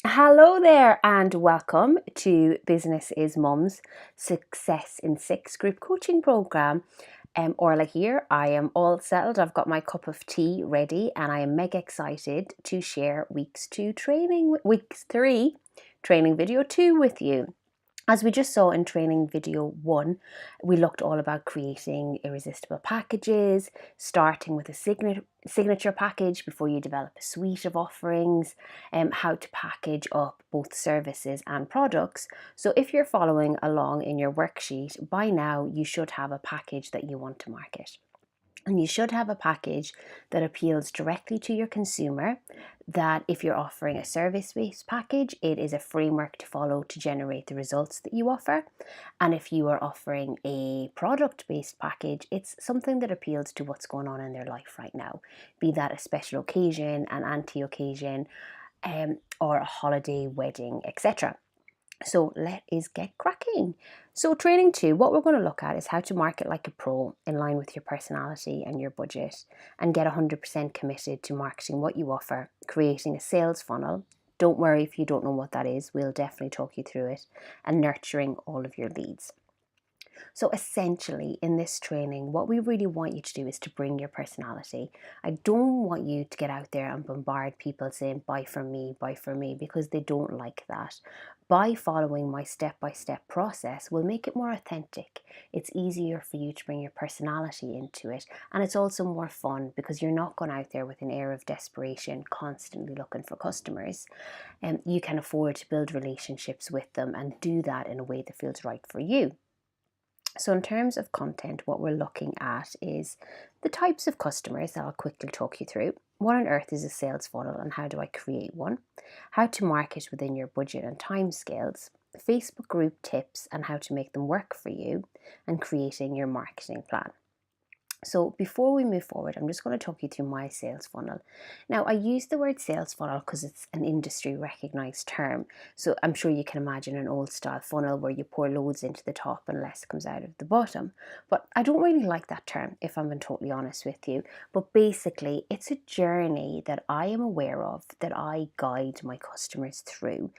Hello there and welcome to Business is Mum's Success in 6 group coaching program. Orla here. I am all settled. I've got my cup of tea ready and I am mega excited to share week 3 training video 2 with you. As we just saw in training video 1, we looked all about creating irresistible packages, starting with a signature package before you develop a suite of offerings, how to package up both services and products. So if you're following along in your worksheet, by now you should have a package that you want to market. And you should have a package that appeals directly to your consumer, that if you're offering a service-based package, it is a framework to follow to generate the results that you offer. And if you are offering a product-based package, it's something that appeals to what's going on in their life right now, be that a special occasion, an anti-occasion, or a holiday, wedding, etc. So let us get cracking. So training 2, what we're going to look at is how to market like a pro in line with your personality and your budget and get 100% committed to marketing what you offer, creating a sales funnel. Don't worry if you don't know what that is, we'll definitely talk you through it, and nurturing all of your leads. So essentially in this training, what we really want you to do is to bring your personality. I don't want you to get out there and bombard people saying, buy from me, because they don't like that. By following my step-by-step process will make it more authentic. It's easier for you to bring your personality into it, and it's also more fun because you're not going out there with an air of desperation, constantly looking for customers. And you can afford to build relationships with them and do that in a way that feels right for you. So in terms of content, what we're looking at is the types of customers that I'll quickly talk you through. What on earth is a sales funnel and how do I create one? How to market within your budget and timescales, Facebook group tips and how to make them work for you, and creating your marketing plan. So before we move forward, I'm just going to talk you through my sales funnel. Now, I use the word sales funnel because it's an industry recognized term. So I'm sure you can imagine an old style funnel where you pour loads into the top and less comes out of the bottom. But I don't really like that term, if I'm being totally honest with you. But basically, it's a journey that I am aware of, that I guide my customers through.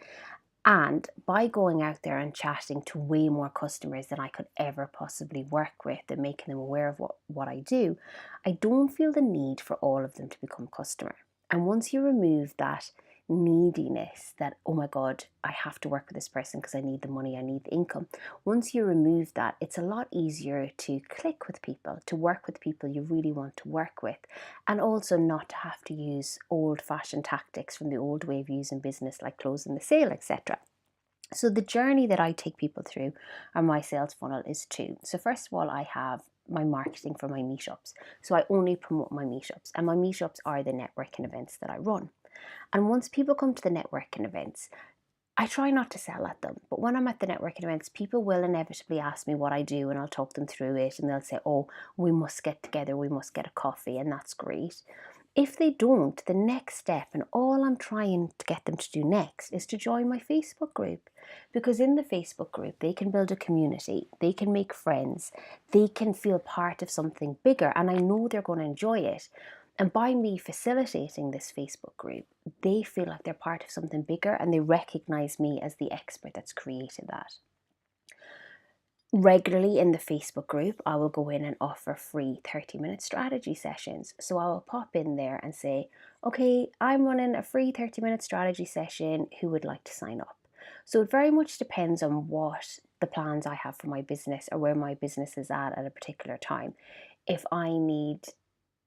And by going out there and chatting to way more customers than I could ever possibly work with and making them aware of what I do, I don't feel the need for all of them to become customer. And once you remove that neediness, that, oh my God, I have to work with this person because I need the money, I need the income. Once you remove that, it's a lot easier to click with people, to work with people you really want to work with, and also not to have to use old-fashioned tactics from the old way of using business like closing the sale, etc. So the journey that I take people through on my sales funnel is 2. So first of all, I have my marketing for my meetups. So I only promote my meetups, and my meetups are the networking events that I run. And once people come to the networking events, I try not to sell at them, but when I'm at the networking events, people will inevitably ask me what I do, and I'll talk them through it, and they'll say, oh, we must get together, we must get a coffee, and that's great. If they don't, the next step, and all I'm trying to get them to do next, is to join my Facebook group. Because in the Facebook group, they can build a community, they can make friends, they can feel part of something bigger, and I know they're going to enjoy it. And by me facilitating this Facebook group, they feel like they're part of something bigger and they recognize me as the expert that's created that. Regularly in the Facebook group, I will go in and offer free 30-minute strategy sessions. So I will pop in there and say, okay, I'm running a free 30-minute strategy session. Who would like to sign up? So it very much depends on what the plans I have for my business or where my business is at a particular time. If I need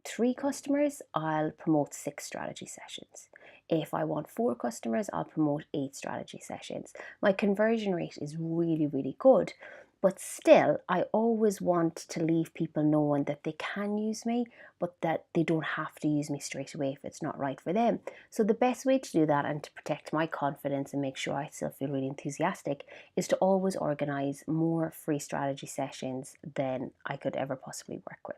3 customers, I'll promote 6 strategy sessions. If I want 4 customers, I'll promote 8 strategy sessions. My conversion rate is really, really good. But still, I always want to leave people knowing that they can use me, but that they don't have to use me straight away if it's not right for them. So the best way to do that and to protect my confidence and make sure I still feel really enthusiastic is to always organize more free strategy sessions than I could ever possibly work with.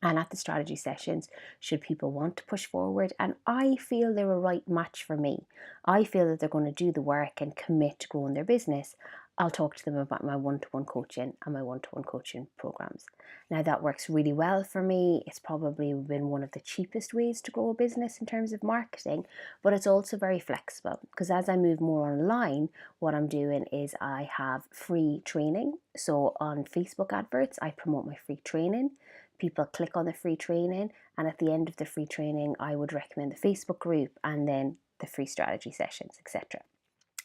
And at the strategy sessions, should people want to push forward and I feel they're a right match for me, I feel that they're going to do the work and commit to growing their business, I'll talk to them about my one-to-one coaching and my one-to-one coaching programs. Now that works really well for me. It's probably been one of the cheapest ways to grow a business in terms of marketing, but it's also very flexible because as I move more online, what I'm doing is I have free training. So on Facebook adverts, I promote my free training. People click on the free training, and at the end of the free training, I would recommend the Facebook group and then the free strategy sessions, etc.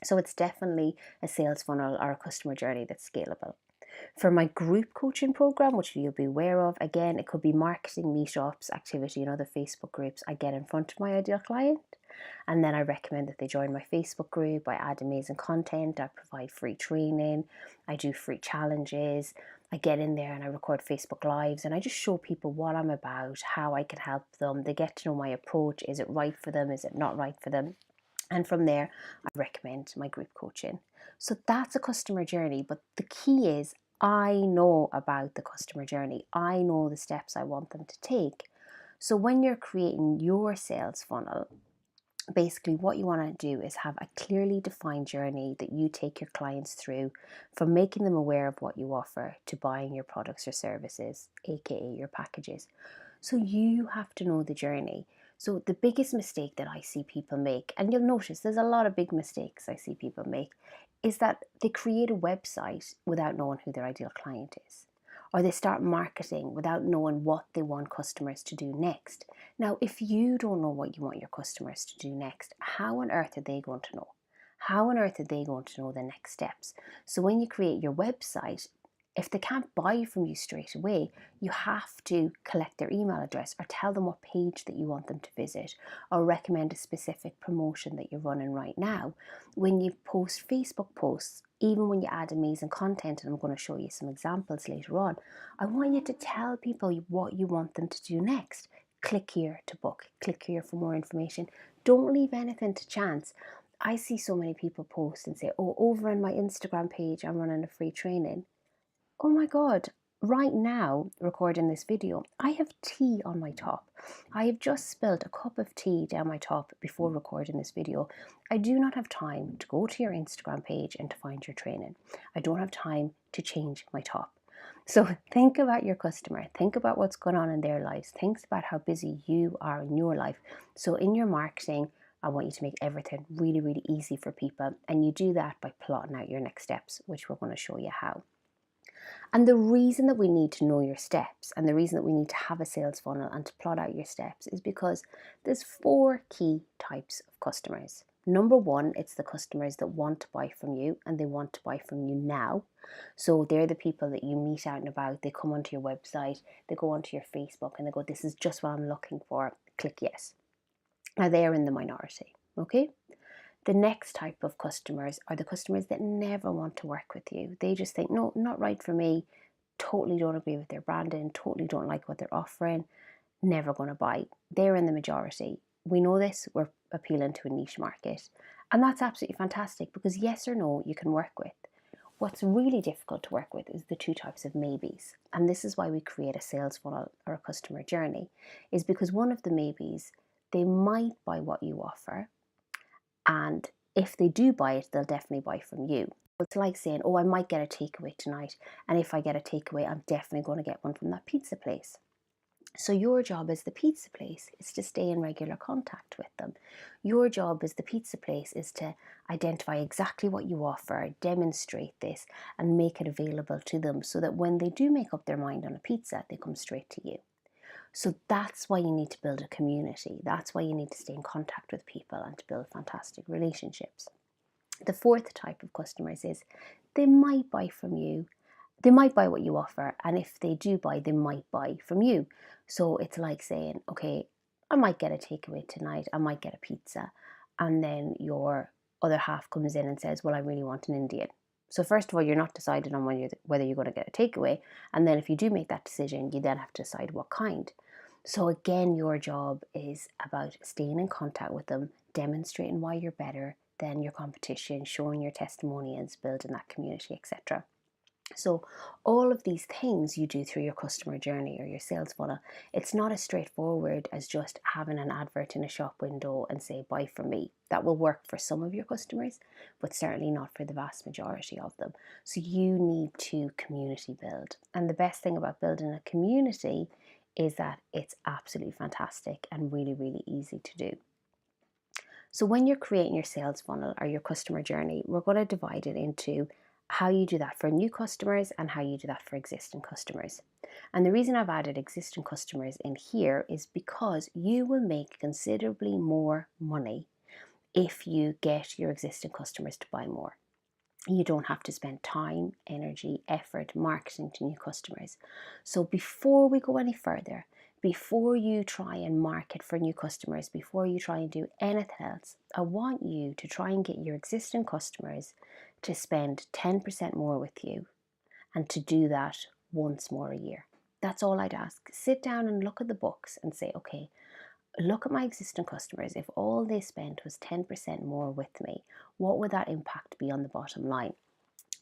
So it's definitely a sales funnel or a customer journey that's scalable. For my group coaching program, which you'll be aware of, again, it could be marketing, meetups, activity in other Facebook groups. I get in front of my ideal client, and then I recommend that they join my Facebook group. I add amazing content, I provide free training, I do free challenges. I get in there and I record Facebook Lives and I just show people what I'm about, how I can help them. They get to know my approach. Is it right for them? Is it not right for them? And from there, I recommend my group coaching. So that's a customer journey. But the key is I know about the customer journey. I know the steps I want them to take. So when you're creating your sales funnel, basically what you want to do is have a clearly defined journey that you take your clients through, from making them aware of what you offer to buying your products or services, aka your packages. So you have to know the journey. So the biggest mistake that I see people make, and you'll notice there's a lot of big mistakes I see people make, is that they create a website without knowing who their ideal client is. Or they start marketing without knowing what they want customers to do next. Now, if you don't know what you want your customers to do next, how on earth are they going to know? How on earth are they going to know the next steps? So when you create your website, if they can't buy from you straight away, you have to collect their email address or tell them what page that you want them to visit or recommend a specific promotion that you're running right now. When you post Facebook posts, even when you add amazing content, and I'm going to show you some examples later on, I want you to tell people what you want them to do next. Click here to book, click here for more information. Don't leave anything to chance. I see so many people post and say, oh, over on my Instagram page, I'm running a free training. Oh my God, right now, recording this video, I have tea on my top. I have just spilled a cup of tea down my top before recording this video. I do not have time to go to your Instagram page and to find your training. I don't have time to change my top. So think about your customer, think about what's going on in their lives, think about how busy you are in your life. So in your marketing, I want you to make everything really, really easy for people. And you do that by plotting out your next steps, which we're going to show you how. And the reason that we need to know your steps and the reason that we need to have a sales funnel and to plot out your steps is because there's 4 key types of customers. Number 1, it's the customers that want to buy from you and they want to buy from you now. So they're the people that you meet out and about. They come onto your website, they go onto your Facebook and they go, this is just what I'm looking for. Click yes. Now they're in the minority, okay? The next type of customers are the customers that never want to work with you. They just think, no, not right for me, totally don't agree with their branding, totally don't like what they're offering, never going to buy. They're in the majority. We know this, we're appealing to a niche market. And that's absolutely fantastic because yes or no, you can work with. What's really difficult to work with is the 2 types of maybes. And this is why we create a sales funnel or a customer journey, is because one of the maybes, they might buy what you offer, and if they do buy it, they'll definitely buy from you. It's like saying, oh, I might get a takeaway tonight. And if I get a takeaway, I'm definitely going to get one from that pizza place. So your job as the pizza place is to stay in regular contact with them. Your job as the pizza place is to identify exactly what you offer, demonstrate this, and make it available to them so that when they do make up their mind on a pizza, they come straight to you. So that's why you need to build a community. That's why you need to stay in contact with people and to build fantastic relationships. The 4th type of customers is they might buy from you. They might buy what you offer. And if they do buy, they might buy from you. So it's like saying, okay, I might get a takeaway tonight. I might get a pizza. And then your other half comes in and says, well, I really want an Indian. So first of all, you're not deciding on whether you're going to get a takeaway. And then if you do make that decision, you then have to decide what kind. So again, your job is about staying in contact with them, demonstrating why you're better than your competition, showing your testimonials, building that community, etc. So all of these things you do through your customer journey or your sales funnel, it's not as straightforward as just having an advert in a shop window and say, buy from me. That will work for some of your customers, but certainly not for the vast majority of them. So you need to community build. And the best thing about building a community is that it's absolutely fantastic and really, really easy to do. So when you're creating your sales funnel or your customer journey, we're going to divide it into how you do that for new customers and how you do that for existing customers. And the reason I've added existing customers in here is because you will make considerably more money if you get your existing customers to buy more. You don't have to spend time, energy, effort marketing to new customers. So before we go any further, before you try and market for new customers, before you try and do anything else, I want you to try and get your existing customers to spend 10% more with you and to do that once more a year. That's all I'd ask. Sit down and look at the books and say, okay, look at my existing customers. If all they spent was 10% more with me, what would that impact be on the bottom line?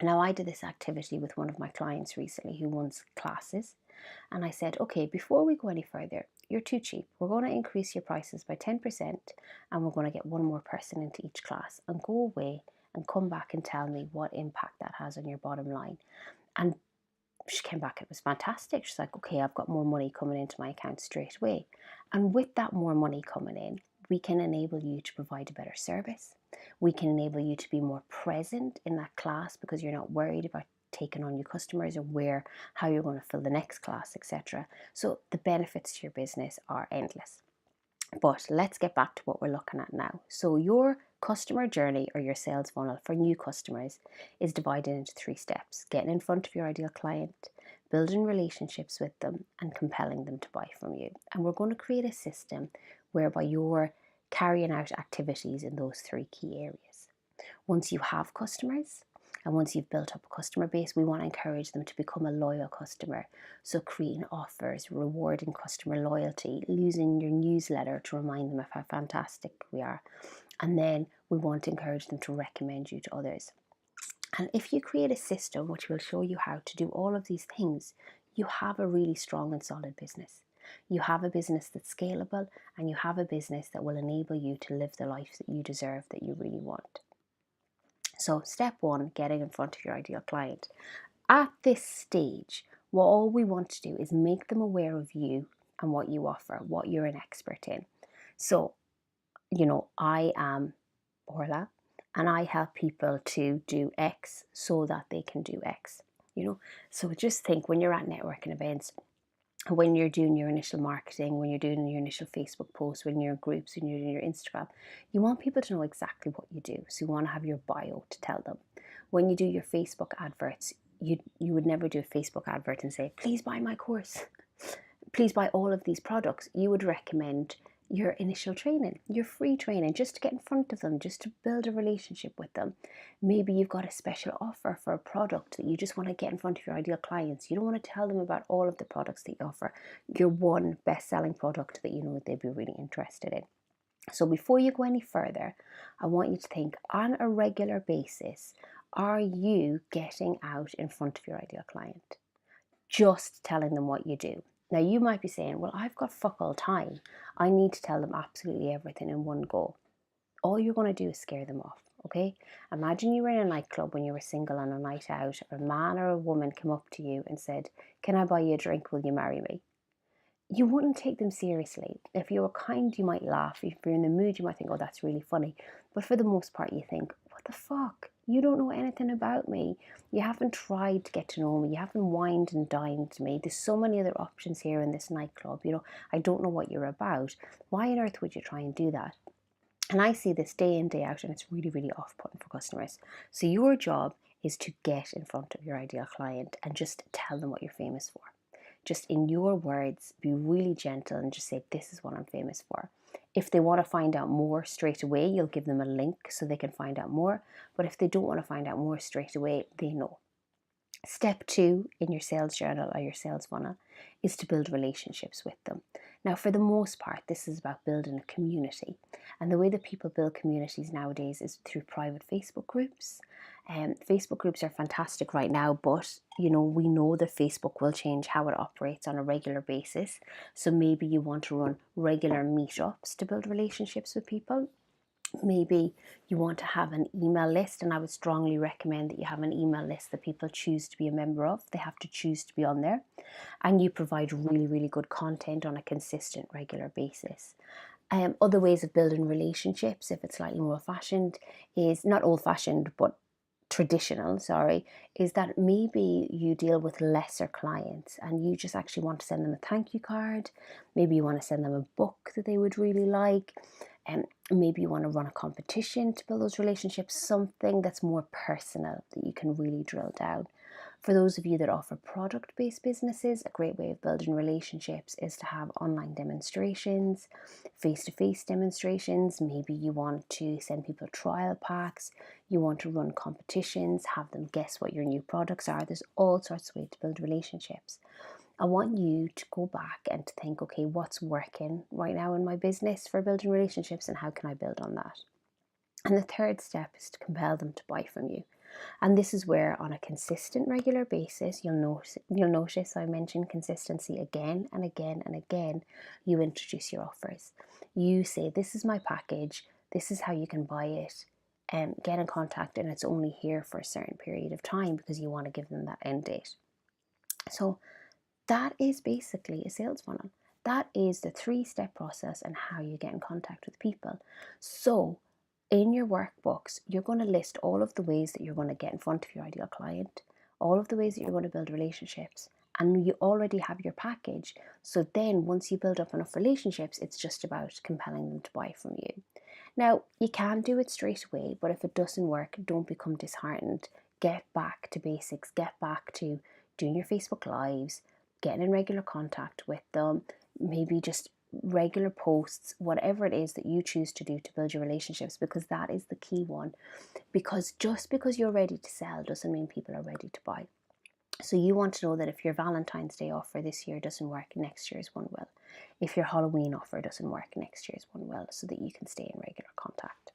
Now, I did this activity with one of my clients recently who runs classes. And I said, okay, before we go any further, you're too cheap. We're going to increase your prices by 10% and we're going to get one more person into each class, and go away and come back and tell me what impact that has on your bottom line. And she came back, it was fantastic. She's like, okay, I've got more money coming into my account straight away. And with that more money coming in, we can enable you to provide a better service. We can enable you to be more present in that class because you're not worried about taking on new customers or how you're going to fill the next class, etc. So the benefits to your business are endless. But let's get back to what we're looking at now. So your customer journey or your sales funnel for new customers is divided into 3 steps: getting in front of your ideal client, building relationships with them, and compelling them to buy from you. And we're going to create a system whereby you're carrying out activities in those 3 key areas. Once you have customers, and once you've built up a customer base, we want to encourage them to become a loyal customer. So creating offers, rewarding customer loyalty, using your newsletter to remind them of how fantastic we are. And then we want to encourage them to recommend you to others. And if you create a system which will show you how to do all of these things, you have a really strong and solid business. You have a business that's scalable, and you have a business that will enable you to live the life that you deserve, that you really want. So step 1, getting in front of your ideal client. At this stage, all we want to do is make them aware of you and what you offer, what you're an expert in. So, I am Orla and I help people to do X so that they can do X. So just think, when you're at networking events, when you're doing your initial marketing, when you're doing your initial Facebook posts, when you're in groups, when you're doing your Instagram, you want people to know exactly what you do. So you want to have your bio to tell them. When you do your Facebook adverts, you would never do a Facebook advert and say, please buy my course, please buy all of these products. You would recommend your initial training, your free training, just to get in front of them, just to build a relationship with them. Maybe you've got a special offer for a product that you just want to get in front of your ideal clients. You don't want to tell them about all of the products that you offer, your one best-selling product that you know they'd be really interested in. So before you go any further, I want you to think, on a regular basis, are you getting out in front of your ideal client? Just telling them what you do. Now you might be saying, well, I've got fuck all time. I need to tell them absolutely everything in one go. All you're going to do is scare them off, okay? Imagine you were in a nightclub when you were single on a night out, or a man or a woman came up to you and said, can I buy you a drink? Will you marry me? You wouldn't take them seriously. If you were kind, you might laugh. If you're in the mood, you might think, oh, that's really funny. But for the most part, you think, what the fuck? You don't know anything about me. You haven't tried to get to know me. You haven't wined and dined me. There's so many other options here in this nightclub. I don't know what you're about. Why on earth would you try and do that? And I see this day in, day out, and it's really, really off-putting for customers. So your job is to get in front of your ideal client and just tell them what you're famous for. Just in your words, be really gentle and just say, this is what I'm famous for. If they want to find out more straight away, you'll give them a link so they can find out more. But if they don't want to find out more straight away, they know. Step 2 in your sales journal or your sales funnel is to build relationships with them. Now, for the most part, this is about building a community. And the way that people build communities nowadays is through private Facebook groups. Facebook groups are fantastic right now, but we know that Facebook will change how it operates on a regular basis. So maybe you want to run regular meetups to build relationships with people. Maybe you want to have an email list, and I would strongly recommend that you have an email list that people choose to be a member of. They have to choose to be on there, and you provide really, really good content on a consistent, regular basis. Other ways of building relationships, if it's slightly more old-fashioned, is not old-fashioned, but traditional, is that maybe you deal with lesser clients and you just actually want to send them a thank you card. Maybe you want to send them a book that they would really like. Maybe you want to run a competition to build those relationships, something that's more personal that you can really drill down. For those of you that offer product-based businesses, a great way of building relationships is to have online demonstrations, face-to-face demonstrations. Maybe you want to send people trial packs, you want to run competitions, have them guess what your new products are. There's all sorts of ways to build relationships. I want you to go back and to think, okay, what's working right now in my business for building relationships and how can I build on that? And the third step is to compel them to buy from you. And this is where, on a consistent, regular basis, you'll notice I mentioned consistency again and again and again. You introduce your offers. You say, this is my package, this is how you can buy it, and get in contact, and it's only here for a certain period of time because you want to give them that end date. So that is basically a sales funnel. That is the 3-step process and how you get in contact with people. So in your workbooks, you're going to list all of the ways that you're going to get in front of your ideal client, all of the ways that you're going to build relationships, and you already have your package. So then once you build up enough relationships, it's just about compelling them to buy from you. Now, you can do it straight away, but if it doesn't work, don't become disheartened. Get back to basics, get back to doing your Facebook Lives, getting in regular contact with them, maybe just regular posts, whatever it is that you choose to do to build your relationships, because that is the key one. Because just because you're ready to sell doesn't mean people are ready to buy. So you want to know that if your Valentine's Day offer this year doesn't work, next year's one will. If your Halloween offer doesn't work, next year's one will, so that you can stay in regular contact.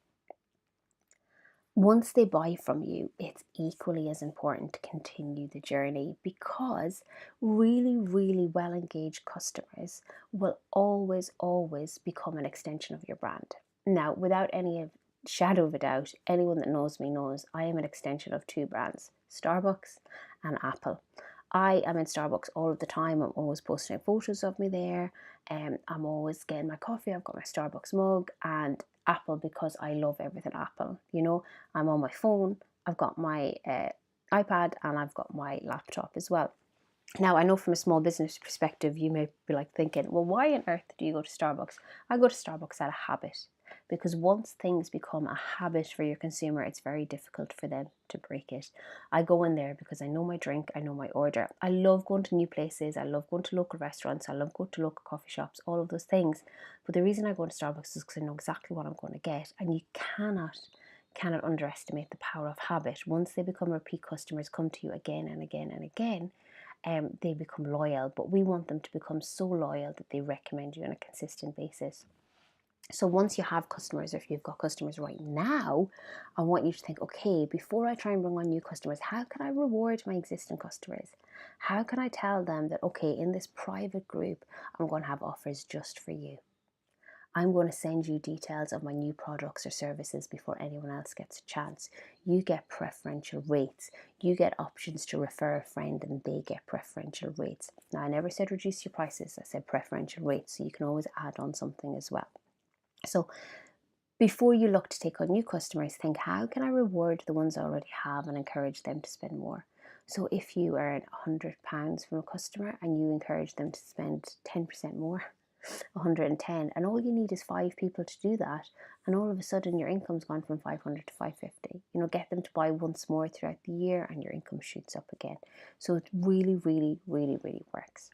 Once they buy from you, it's equally as important to continue the journey, because really, really well engaged customers will always, always become an extension of your brand. Now, without any shadow of a doubt, anyone that knows me knows I am an extension of 2 brands, Starbucks and Apple. I am in Starbucks all of the time. I'm always posting photos of me there. I'm always getting my coffee. I've got my Starbucks mug, and Apple because I love everything Apple. I'm on my phone, I've got my iPad, and I've got my laptop as well. Now, I know from a small business perspective, you may be thinking, well, why on earth do you go to Starbucks? I go to Starbucks out of habit, because once things become a habit for your consumer, it's very difficult for them to break it. I go in there because I know my drink, I know my order. I love going to new places, I love going to local restaurants, I love going to local coffee shops, all of those things. But the reason I go to Starbucks is because I know exactly what I'm going to get, and you cannot underestimate the power of habit. Once they become repeat customers, come to you again and again and again, they become loyal. But we want them to become so loyal that they recommend you on a consistent basis. So once you have customers, or if you've got customers right now, I want you to think, okay, before I try and bring on new customers, how can I reward my existing customers? How can I tell them that, okay, in this private group, I'm going to have offers just for you. I'm going to send you details of my new products or services before anyone else gets a chance. You get preferential rates. You get options to refer a friend, and they get preferential rates. Now, I never said reduce your prices. I said preferential rates, so you can always add on something as well. So before you look to take on new customers, think, how can I reward the ones I already have and encourage them to spend more? So if you earn £100 from a customer and you encourage them to spend 10% more, 110, and all you need is 5 people to do that, and all of a sudden your income's gone from 500 to 550. Get them to buy once more throughout the year and your income shoots up again. So it really, really, really, really works.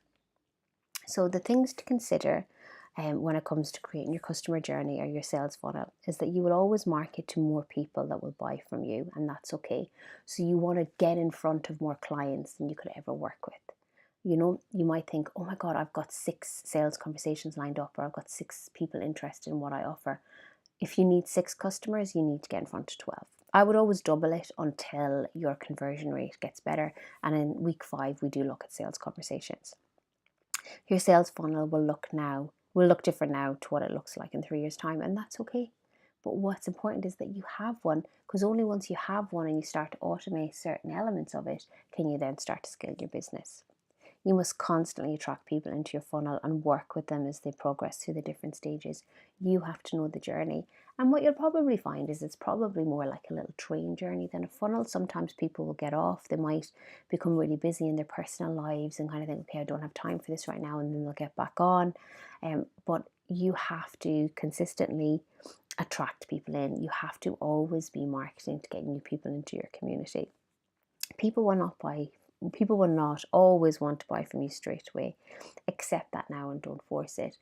So the things to consider when it comes to creating your customer journey or your sales funnel is that you will always market to more people that will buy from you, and that's okay. So you want to get in front of more clients than you could ever work with. You might think, oh my God, I've got 6 sales conversations lined up, or I've got 6 people interested in what I offer. If you need 6 customers, you need to get in front of 12. I would always double it until your conversion rate gets better. And in week 5, we do look at sales conversations. Your sales funnel will look different now to what it looks like in 3 years' time, and that's okay. But what's important is that you have one, because only once you have one and you start to automate certain elements of it, can you then start to scale your business. You must constantly attract people into your funnel and work with them as they progress through the different stages. You have to know the journey. And what you'll probably find is it's probably more like a little train journey than a funnel. Sometimes people will get off, they might become really busy in their personal lives and kind of think, okay, I don't have time for this right now, and then they'll get back on. But you have to consistently attract people in. You have to always be marketing to get new people into your community. People will not always want to buy from you straight away. Accept that now and don't force it.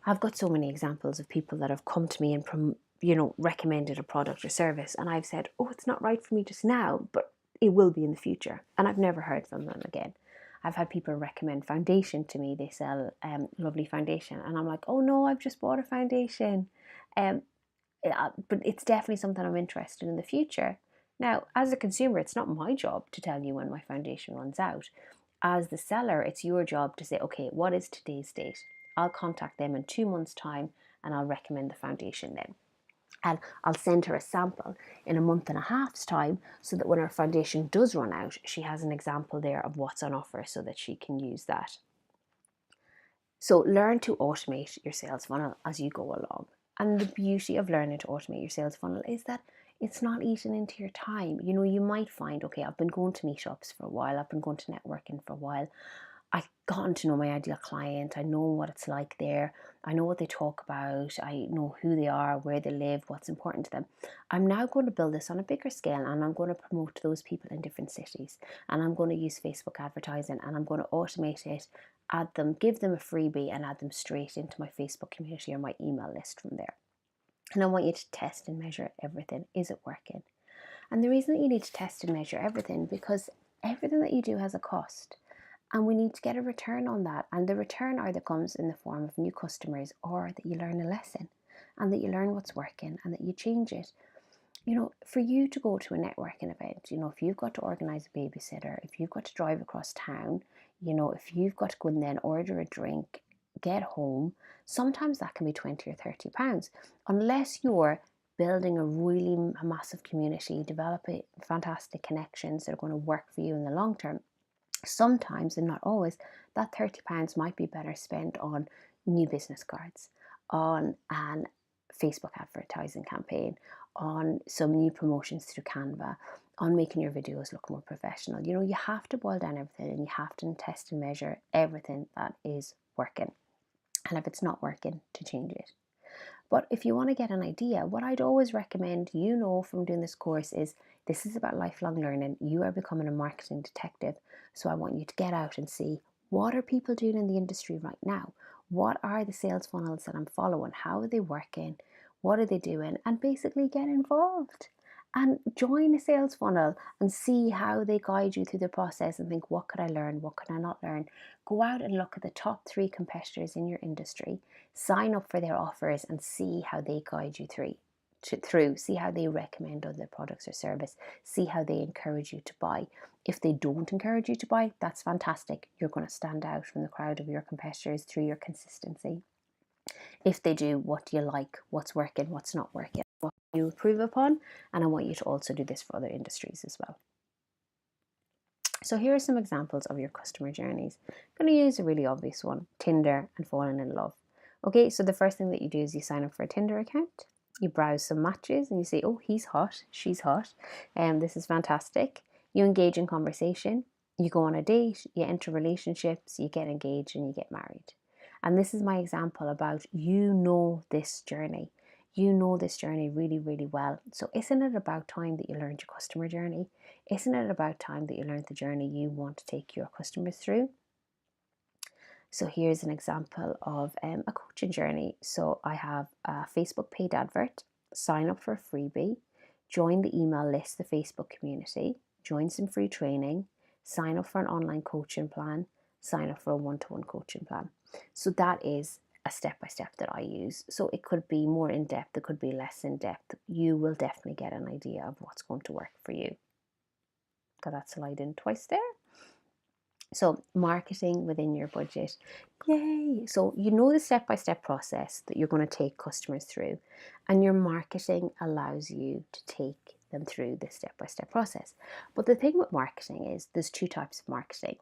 I've got so many examples of people that have come to me and recommended a product or service, and I've said, oh, it's not right for me just now, but it will be in the future, and I've never heard from them again. I've had people recommend foundation to me. They sell lovely foundation, and I'm like, oh no, I've just bought a foundation. But it's definitely something I'm interested in the future. Now, as a consumer, it's not my job to tell you when my foundation runs out. As the seller, it's your job to say, okay, what is today's date? I'll contact them in 2 months' time and I'll recommend the foundation then. And I'll send her a sample in a month and a half's time so that when her foundation does run out, she has an example there of what's on offer so that she can use that. So learn to automate your sales funnel as you go along. And the beauty of learning to automate your sales funnel is that it's not eating into your time. You might find, okay, I've been going to meetups for a while, I've been going to networking for a while. I've gotten to know my ideal client. I know what it's like there. I know what they talk about. I know who they are, where they live, what's important to them. I'm now going to build this on a bigger scale, and I'm going to promote to those people in different cities. And I'm going to use Facebook advertising, and I'm going to automate it, give them a freebie, and add them straight into my Facebook community or my email list from there. And I want you to test and measure everything. Is it working? And the reason that you need to test and measure everything, because everything that you do has a cost. And we need to get a return on that. And the return either comes in the form of new customers, or that you learn a lesson and that you learn what's working and that you change it. For you to go to a networking event, if you've got to organise a babysitter, if you've got to drive across town, if you've got to go and then order a drink, get home, sometimes that can be 20 or 30 pounds. Unless you're building a really massive community, developing fantastic connections that are going to work for you in the long term, sometimes, and not always, that £30 might be better spent on new business cards, on an Facebook advertising campaign, on some new promotions through Canva, on making your videos look more professional. You have to boil down everything, and you have to test and measure everything that is working. And if it's not working, to change it. But if you want to get an idea, what I'd always recommend, from doing this course, is this is about lifelong learning. You are becoming a marketing detective. So I want you to get out and see, what are people doing in the industry right now? What are the sales funnels that I'm following? How are they working? What are they doing? And basically get involved and join a sales funnel and see how they guide you through the process and think, what could I learn? What could I not learn? Go out and look at the top 3 competitors in your industry, sign up for their offers and see how they guide you through. See how they recommend other products or service, see how they encourage you to buy. If they don't encourage you to buy, that's fantastic. You're going to stand out from the crowd of your competitors through your consistency. If they do, what do you like? What's working? What's not working? What do you improve upon? And I want you to also do this for other industries as well. So here are some examples of your customer journeys. I'm going to use a really obvious one, Tinder and falling in love. Okay, so the first thing that you do is you sign up for a Tinder account, you browse some matches and you say, oh, he's hot, she's hot, and this is fantastic. You engage in conversation, you go on a date, you enter relationships, you get engaged and you get married. And this is my example about this journey. You know this journey really, really well. So isn't it about time that you learned your customer journey? Isn't it about time that you learned the journey you want to take your customers through? So here's an example of a coaching journey. So I have a Facebook paid advert, sign up for a freebie, join the email list, the Facebook community, join some free training, sign up for an online coaching plan, sign up for a one-to-one coaching plan. So that is a step-by-step that I use. So it could be more in depth, it could be less in depth. You will definitely get an idea of what's going to work for you. Got that slide in twice there. So marketing within your budget. Yay! So you know the step-by-step process that you're going to take customers through, and your marketing allows you to take them through this step-by-step process. But the thing with marketing is there's two types of marketing.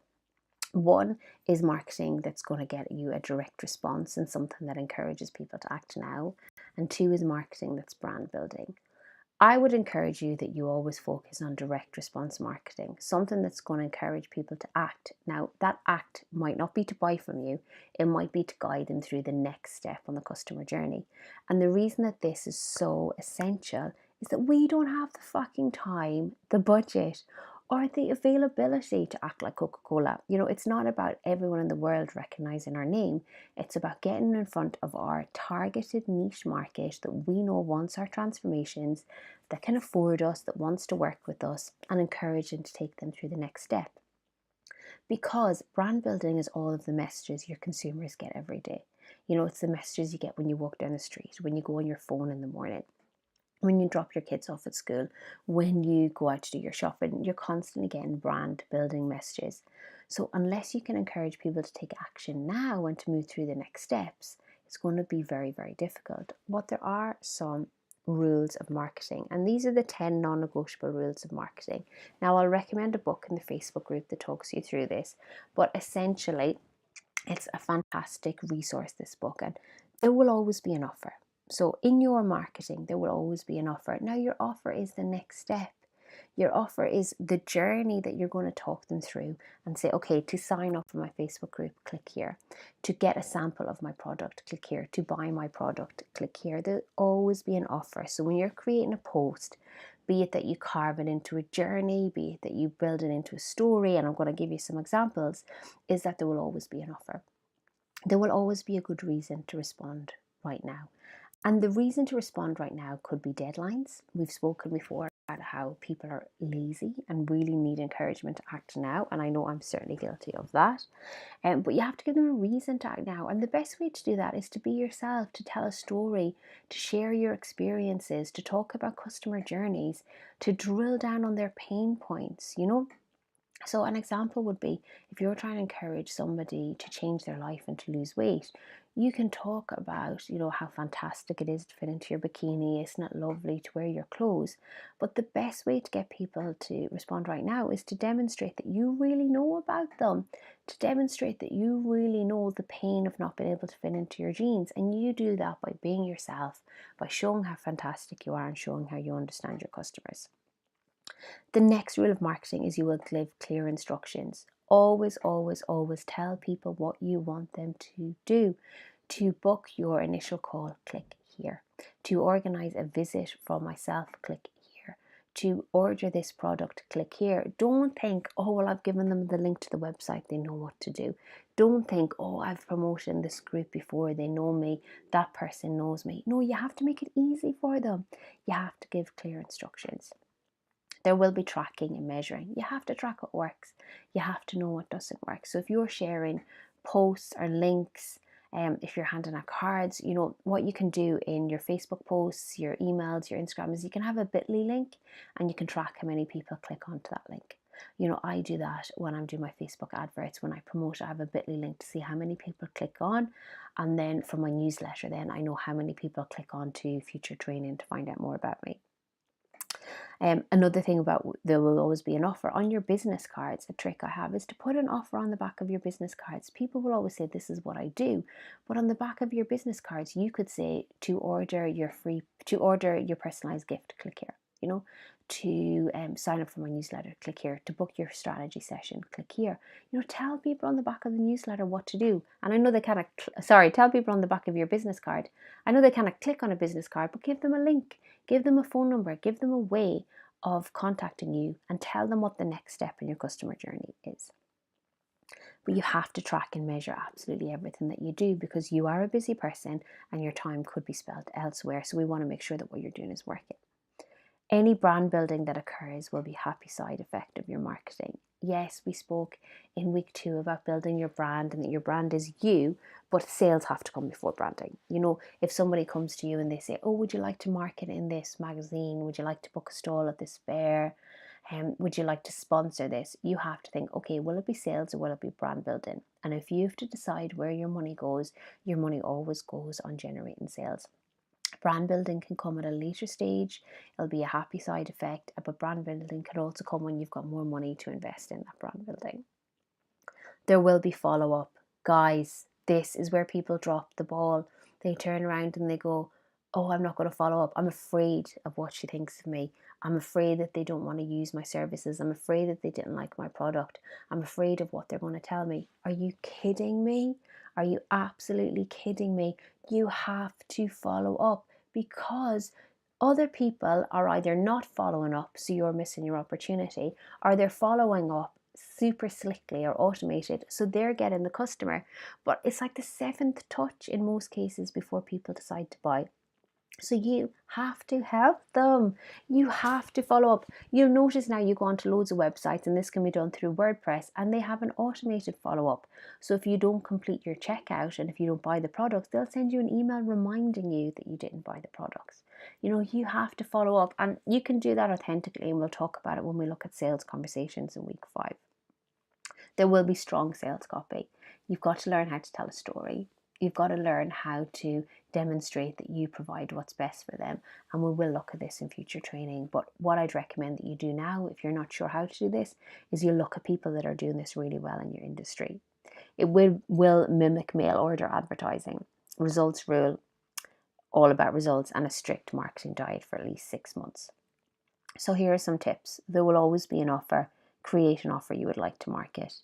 One is marketing that's going to get you a direct response and something that encourages people to act now. And two is marketing that's brand building. I would encourage you that you always focus on direct response marketing, something that's going to encourage people to act. Now, that act might not be to buy from you, it might be to guide them through the next step on the customer journey. And the reason that this is so essential is that we don't have the fucking time, the budget, or the availability to act like Coca-Cola. You know, it's not about everyone in the world recognizing our name. It's about getting in front of our targeted niche market that we know wants our transformations, that can afford us, that wants to work with us, and encouraging to take them through the next step. Because brand building is all of the messages your consumers get every day. You know, it's the messages you get when you walk down the street, when you go on your phone in the morning, when you drop your kids off at school, when you go out to do your shopping. You're constantly getting brand building messages. So unless you can encourage people to take action now and to move through the next steps, it's going to be very, very difficult. But there are some rules of marketing, and these are the 10 non-negotiable rules of marketing. Now, I'll recommend a book in the Facebook group that talks you through this, but essentially it's a fantastic resource, this book, and there will always be an offer. So in your marketing, there will always be an offer. Now, your offer is the next step. Your offer is the journey that you're going to talk them through and say, okay, to sign up for my Facebook group, click here. To get a sample of my product, click here. To buy my product, click here. There'll always be an offer. So when you're creating a post, be it that you carve it into a journey, be it that you build it into a story, and I'm going to give you some examples, is that there will always be an offer. There will always be a good reason to respond right now. And the reason to respond right now could be deadlines. We've spoken before about how people are lazy and really need encouragement to act now. And I know I'm certainly guilty of that. But you have to give them a reason to act now. And the best way to do that is to be yourself, to tell a story, to share your experiences, to talk about customer journeys, to drill down on their pain points, you know. So an example would be if you're trying to encourage somebody to change their life and to lose weight, you can talk about, you know, how fantastic it is to fit into your bikini. Isn't it lovely to wear your clothes? But the best way to get people to respond right now is to demonstrate that you really know about them, to demonstrate that you really know the pain of not being able to fit into your jeans. And you do that by being yourself, by showing how fantastic you are and showing how you understand your customers. The next rule of marketing is you will give clear instructions. Always, always, always tell people what you want them to do. To book your initial call, click here. To organize a visit from myself, click here. To order this product, click here. Don't think, oh, well, I've given them the link to the website, they know what to do. Don't think, oh, I've promoted this group before, they know me, that person knows me. No, you have to make it easy for them. You have to give clear instructions. There will be tracking and measuring. You have to track what works. You have to know what doesn't work. So if you're sharing posts or links, if you're handing out cards, you know, what you can do in your Facebook posts, your emails, your Instagram is you can have a bit.ly link and you can track how many people click onto that link. You know, I do that when I'm doing my Facebook adverts. When I promote, I have a bit.ly link to see how many people click on. And then for my newsletter, then I know how many people click on to future training to find out more about me. Another thing about there will always be an offer on your business cards. A trick I have is to put an offer on the back of your business cards. People will always say this is what I do, but on the back of your business cards you could say to order your personalized gift, click here. You know, to sign up for my newsletter, click here. To book your strategy session, click here. You know, tell people on the back of the newsletter what to do. And I know they kind of tell people on the back of your business card. I know they kind of click on a business card, but give them a link. Give them a phone number, give them a way of contacting you and tell them what the next step in your customer journey is. but you have to track and measure absolutely everything that you do, because you are a busy person and your time could be spent elsewhere. So we want to make sure that what you're doing is working. Any brand building that occurs will be a happy side effect of your marketing. Yes, we spoke in week 2 about building your brand and that your brand is you, but sales have to come before branding. You know, if somebody comes to you and they say, oh, would you like to market in this magazine? Would you like to book a stall at this fair? Would you like to sponsor this? You have to think, okay, will it be sales or will it be brand building? And if you have to decide where your money goes, your money always goes on generating sales. Brand building can come at a later stage. It'll be a happy side effect, but brand building can also come when you've got more money to invest in that brand building. There will be follow up. Guys, this is where people drop the ball. They turn around and they go, oh, I'm not going to follow up. I'm afraid of what she thinks of me. I'm afraid that they don't want to use my services. I'm afraid that they didn't like my product. I'm afraid of what they're going to tell me. Are you kidding me? Are you absolutely kidding me? You have to follow up, because other people are either not following up, so you're missing your opportunity, or they're following up super slickly or automated, so they're getting the customer, but it's like the 7th touch in most cases before people decide to buy. So you have to help them. You have to follow up. You'll notice now you go onto loads of websites, and this can be done through WordPress, and they have an automated follow up. So if you don't complete your checkout and if you don't buy the products, they'll send you an email reminding you that you didn't buy the products. You know, you have to follow up, and you can do that authentically, and we'll talk about it when we look at sales conversations in week 5. There will be strong sales copy. You've got to learn how to tell a story. You've got to learn how to demonstrate that you provide what's best for them. And we will look at this in future training. But what I'd recommend that you do now, if you're not sure how to do this, is you look at people that are doing this really well in your industry. It will mimic mail order advertising. Results rule, all about results, and a strict marketing diet for at least 6 months. So here are some tips. There will always be an offer. Create an offer you would like to market.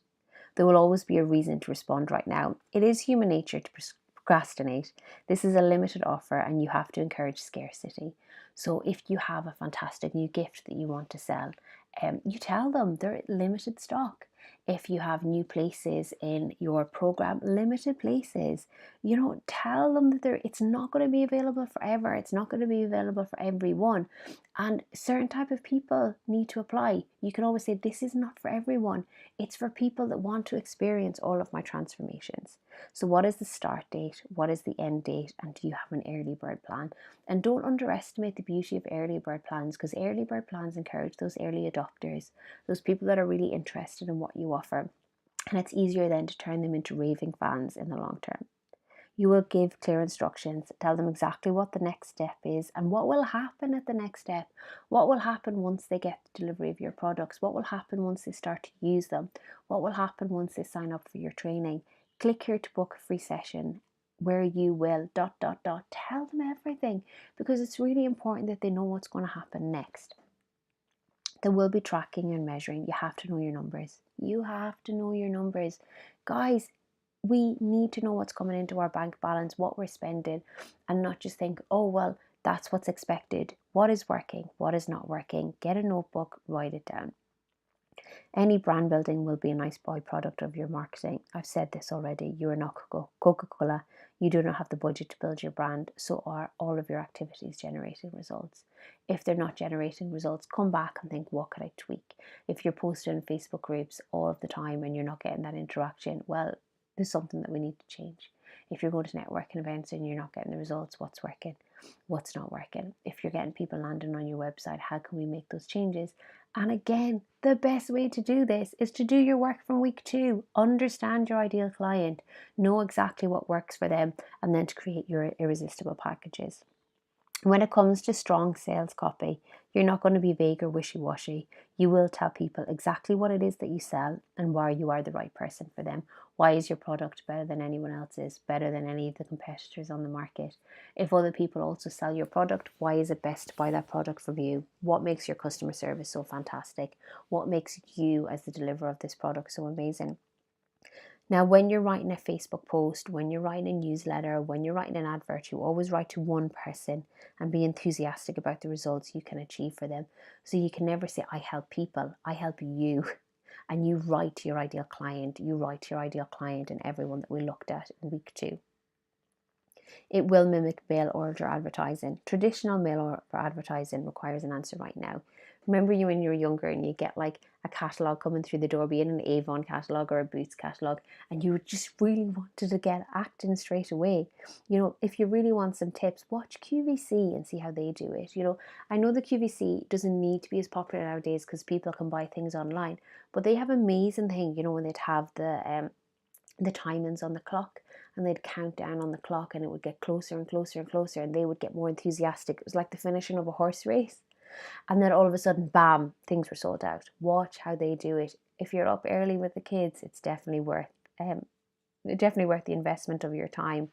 There will always be a reason to respond right now. It is human nature to procrastinate. This is a limited offer, and you have to encourage scarcity. So if you have a fantastic new gift that you want to sell, you tell them they're limited stock. If you have new places in your program, limited places, tell them that it's not going to be available forever. It's not going to be available for everyone. And certain type of people need to apply. You can always say, this is not for everyone. It's for people that want to experience all of my transformations. So what is the start date? What is the end date? And do you have an early bird plan? And don't underestimate the beauty of early bird plans, because early bird plans encourage those early adopters, those people that are really interested in what you offer. And it's easier then to turn them into raving fans in the long term. You will give clear instructions, tell them exactly what the next step is and what will happen at the next step. What will happen once they get the delivery of your products? What will happen once they start to use them? What will happen once they sign up for your training? Click here to book a free session where you will ... Tell them everything, because it's really important that they know what's going to happen next. There will be tracking and measuring. You have to know your numbers. You have to know your numbers. Guys, we need to know what's coming into our bank balance, what we're spending, and not just think, oh, well, that's what's expected. What is working? What is not working? Get a notebook, write it down. Any brand building will be a nice byproduct of your marketing. I've said this already. You are not Coca-Cola. You do not have the budget to build your brand. So are all of your activities generating results. If they're not generating results, come back and think, what could I tweak? If you're posting in Facebook groups all of the time and you're not getting that interaction, well, there's something that we need to change. If you're going to networking events and you're not getting the results, what's working? What's not working? If you're getting people landing on your website, how can we make those changes? And again, the best way to do this is to do your work from week 2. Understand your ideal client, know exactly what works for them, and then to create your irresistible packages. When it comes to strong sales copy, you're not going to be vague or wishy-washy. You will tell people exactly what it is that you sell and why you are the right person for them. Why is your product better than anyone else's, better than any of the competitors on the market? If other people also sell your product, why is it best to buy that product from you? What makes your customer service so fantastic? What makes you as the deliverer of this product so amazing? Now, when you're writing a Facebook post, when you're writing a newsletter, when you're writing an advert, you always write to one person and be enthusiastic about the results you can achieve for them. So you can never say, I help people, I help you. and you write to your ideal client, and everyone that we looked at in week 2. It will mimic mail order advertising. Traditional mail order advertising requires an answer right now. Remember you when you were younger and you get like a catalogue coming through the door, be it an Avon catalogue or a Boots catalogue, and you just really wanted to get acting straight away. If you really want some tips, watch QVC and see how they do it. I know the QVC doesn't need to be as popular nowadays because people can buy things online, but they have amazing thing, when they'd have the timings on the clock, and they'd count down on the clock, and it would get closer and closer and closer, and they would get more enthusiastic. It was like the finishing of a horse race. And then all of a sudden, bam, things were sold out. Watch how they do it. If you're up early with the kids, it's definitely worth the investment of your time.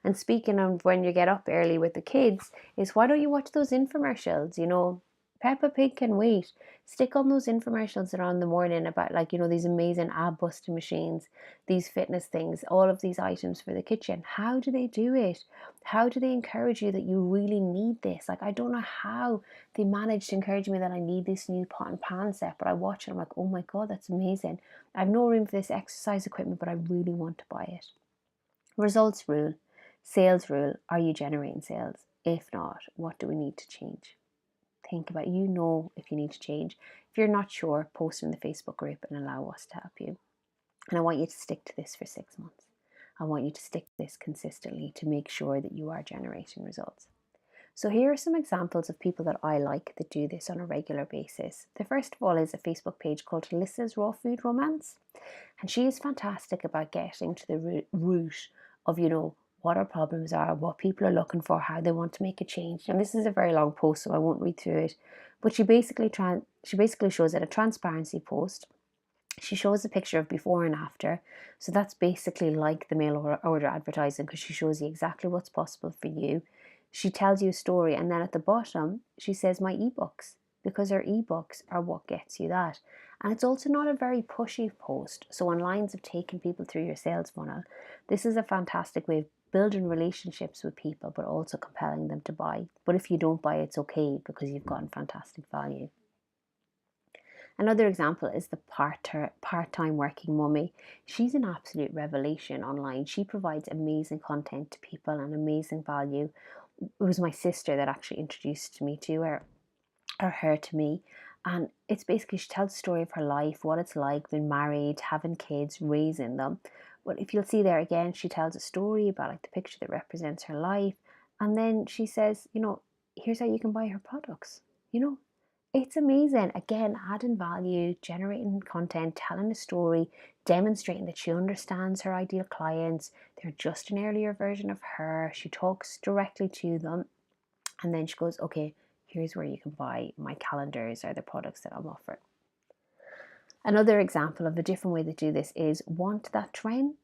And speaking of when you get up early with the kids, is why don't you watch those infomercials? Peppa Pig can wait. Stick on those infomercials that are in the morning about these amazing ab busting machines, these fitness things, all of these items for the kitchen. How do they do it? How do they encourage you that you really need this? I don't know how they manage to encourage me that I need this new pot and pan set, but I watch it, I'm like, oh my God, that's amazing. I have no room for this exercise equipment, but I really want to buy it. Results rule, sales rule. Are you generating sales? If not, what do we need to change? Think about it. If you need to change. If you're not sure, post in the Facebook group and allow us to help you. And I want you to stick to this for 6 months. I want you to stick to this consistently to make sure that you are generating results. So here are some examples of people that I like that do this on a regular basis. The first of all is a Facebook page called Alyssa's Raw Food Romance. And she is fantastic about getting to the root of, what our problems are, what people are looking for, how they want to make a change. And this is a very long post, so I won't read through it. But she basically shows it a transparency post. She shows a picture of before and after. So that's basically like the mail order advertising, because she shows you exactly what's possible for you. She tells you a story, and then at the bottom, she says my ebooks, because her ebooks are what gets you that. And it's also not a very pushy post. So on lines of taking people through your sales funnel, this is a fantastic way of building relationships with people, but also compelling them to buy. But if you don't buy, it's okay, because you've gotten fantastic value. Another example is the part-time working mummy. She's an absolute revelation online. She provides amazing content to people and amazing value. It was my sister that actually introduced me to her, or her to me. And it's basically, she tells the story of her life, what it's like being married, having kids, raising them. But if you'll see there again, she tells a story about the picture that represents her life. And then she says, here's how you can buy her products. It's amazing. Again, adding value, generating content, telling a story, demonstrating that she understands her ideal clients. They're just an earlier version of her. She talks directly to them. And then she goes, okay, here's where you can buy my calendars or the products that I'm offering. Another example of a different way they do this is Want That Trend.